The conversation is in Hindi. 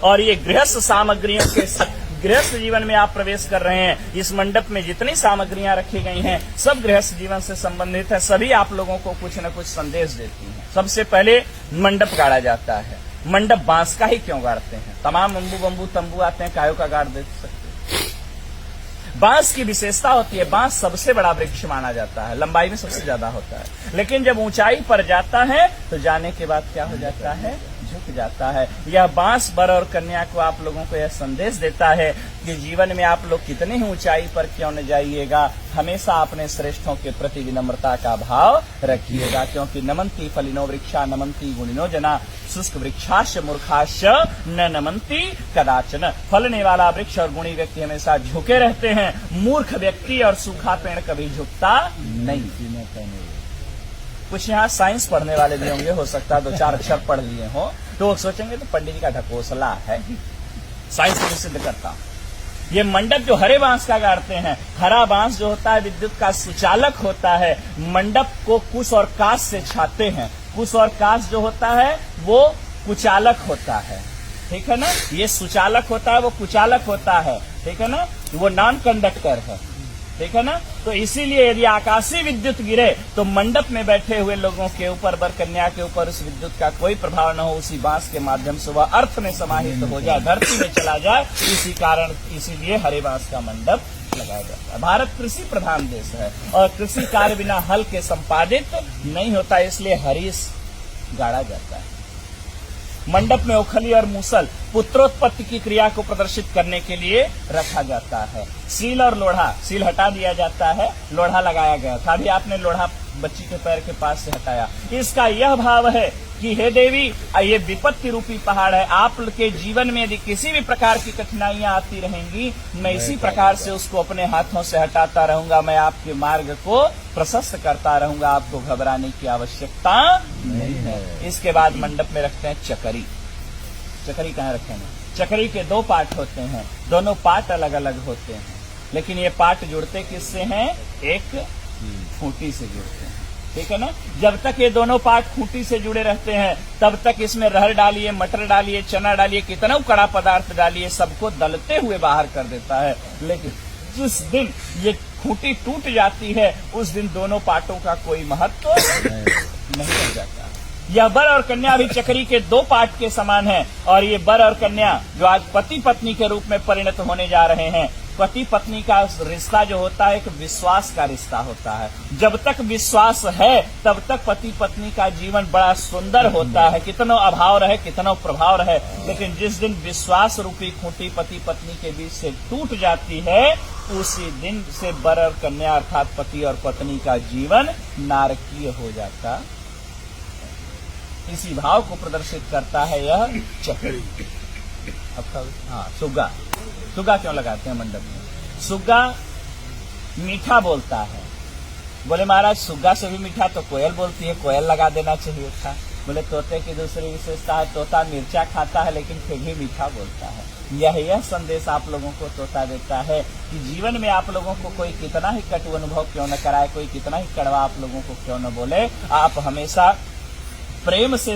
और ये गृहस्थ सामग्रियों के गृहस्थ जीवन में आप प्रवेश कर रहे हैं। इस मंडप में जितनी सामग्रियां रखी गई हैं सब गृहस्थ जीवन से संबंधित है, सभी आप लोगों को कुछ न कुछ संदेश देती हैं। सबसे पहले मंडप गाड़ा जाता है। मंडप बांस का ही क्यों गाड़ते हैं? तमाम अम्बू बम्बू तंबू आते हैं, कायों का गाड़ दे सकते हैं। बांस की विशेषता होती है, बांस सबसे बड़ा वृक्ष माना जाता है, लंबाई में सबसे ज्यादा होता है, लेकिन जब ऊंचाई पर जाता है तो जाने के बाद क्या हो जाता है? झुक जाता है। यह बांस वर और कन्या को आप लोगों को यह संदेश देता है कि जीवन में आप लोग कितनी ही ऊंचाई पर क्यों न जाइएगा, हमेशा अपने श्रेष्ठों के प्रति विनम्रता का भाव रखिएगा, क्योंकि नमंती फलिनो वृक्षा नमंती गुणिनो जना शुष्क वृक्षाश मूर्खाश न नमंती कदाचन। फलने वाला वृक्ष और गुणी व्यक्ति हमेशा झुके रहते हैं, मूर्ख व्यक्ति और सूखा पेड़ कभी झुकता नहीं। कुछ यहाँ साइंस पढ़ने वाले भी होंगे, हो सकता है 2-4 अक्षर पढ़ लिए हो तो वो सोचेंगे तो पंडित जी का ढकोसला है। साइंस को सिद्ध करता हूं। ये मंडप जो हरे बांस का गाड़ते हैं, हरा बांस जो होता है विद्युत का सुचालक होता है। मंडप को कुश और काश से छाते हैं। कुश और काश जो होता है वो कुचालक होता है, ठीक है ना। ये सुचालक होता है, वो कुचालक होता है, ठीक है ना। वो नॉन कंडक्टर है, ठीक है ना। तो इसीलिए यदि आकाशीय विद्युत गिरे तो मंडप में बैठे हुए लोगों के ऊपर, वर कन्या के ऊपर उस विद्युत का कोई प्रभाव न हो, उसी बांस के माध्यम से वह अर्थ में समाहित हो जाए, धरती में चला जाए। इसी कारण इसीलिए हरे बांस का मंडप लगाया जाता है। भारत कृषि प्रधान देश है और कृषि कार्य बिना हल के संपादित नहीं होता, इसलिए हरीश गाड़ा जाता है। मंडप में ओखली और मूसल पुत्रोत्पत्ति की क्रिया को प्रदर्शित करने के लिए रखा जाता है। सील और लोढ़ा, सील हटा दिया जाता है, लोढ़ा लगाया गया था। अभी आपने लोढ़ा बच्ची के पैर के पास से हटाया। इसका यह भाव है कि हे देवी, ये विपत्ति रूपी पहाड़ है, आपके जीवन में यदि किसी भी प्रकार की कठिनाइयां आती रहेंगी, मैं इसी प्रकार से उसको अपने हाथों से हटाता रहूंगा, मैं आपके मार्ग को प्रशस्त करता रहूंगा, आपको घबराने की आवश्यकता नहीं है। इसके बाद मंडप में रखते हैं चकरी। चकरी कहाँ रखेंगे? चकरी के 2 पार्ट होते हैं, दोनों पार्ट अलग अलग होते हैं, लेकिन ये पार्ट जुड़ते किससे हैं? एक खूंटी से जुड़ते हैं, ठीक है ना। जब तक ये दोनों पार्ट खूंटी से जुड़े रहते हैं तब तक इसमें रहर डालिए, मटर डालिए, चना डालिए, कितना कड़ा पदार्थ डालिए, सबको दलते हुए बाहर कर देता है। लेकिन जिस दिन ये खूंटी टूट जाती है उस दिन दोनों पार्टों का कोई महत्व नहीं रह जाता। यह वर और कन्या भी चकरी के 2 पार्ट के समान है और ये वर और कन्या जो आज पति पत्नी के रूप में परिणत होने जा रहे हैं, पति पत्नी का रिश्ता जो होता है एक विश्वास का रिश्ता होता है। जब तक विश्वास है तब तक पति पत्नी का जीवन बड़ा सुंदर होता है, कितना अभाव रहे, कितना प्रभाव रहे। लेकिन जिस दिन विश्वास रूपी खूंटी पति पत्नी के बीच से टूट जाती है, उसी दिन से वर और कन्या अर्थात पति और पत्नी का जीवन नारकीय हो जाता। इसी भाव को प्रदर्शित करता है यह चकरी। हाँ, सुग्गा। सुग्गा क्यों लगाते हैं मंडप में? सुग्गा मीठा बोलता है। बोले महाराज सुग्गा से भी मीठा तो कोयल बोलती है, कोयल लगा देना चाहिए था। बोले तोते की दूसरी विशेषता है, तोता मिर्चा खाता है लेकिन फिर भी मीठा बोलता है। यह संदेश आप लोगों को तोता देता है कि जीवन में आप लोगों को कोई कितना ही कटु अनुभव क्यों न कराए, कोई कितना ही कड़वा आप लोगों को क्यों न बोले, आप हमेशा प्रेम से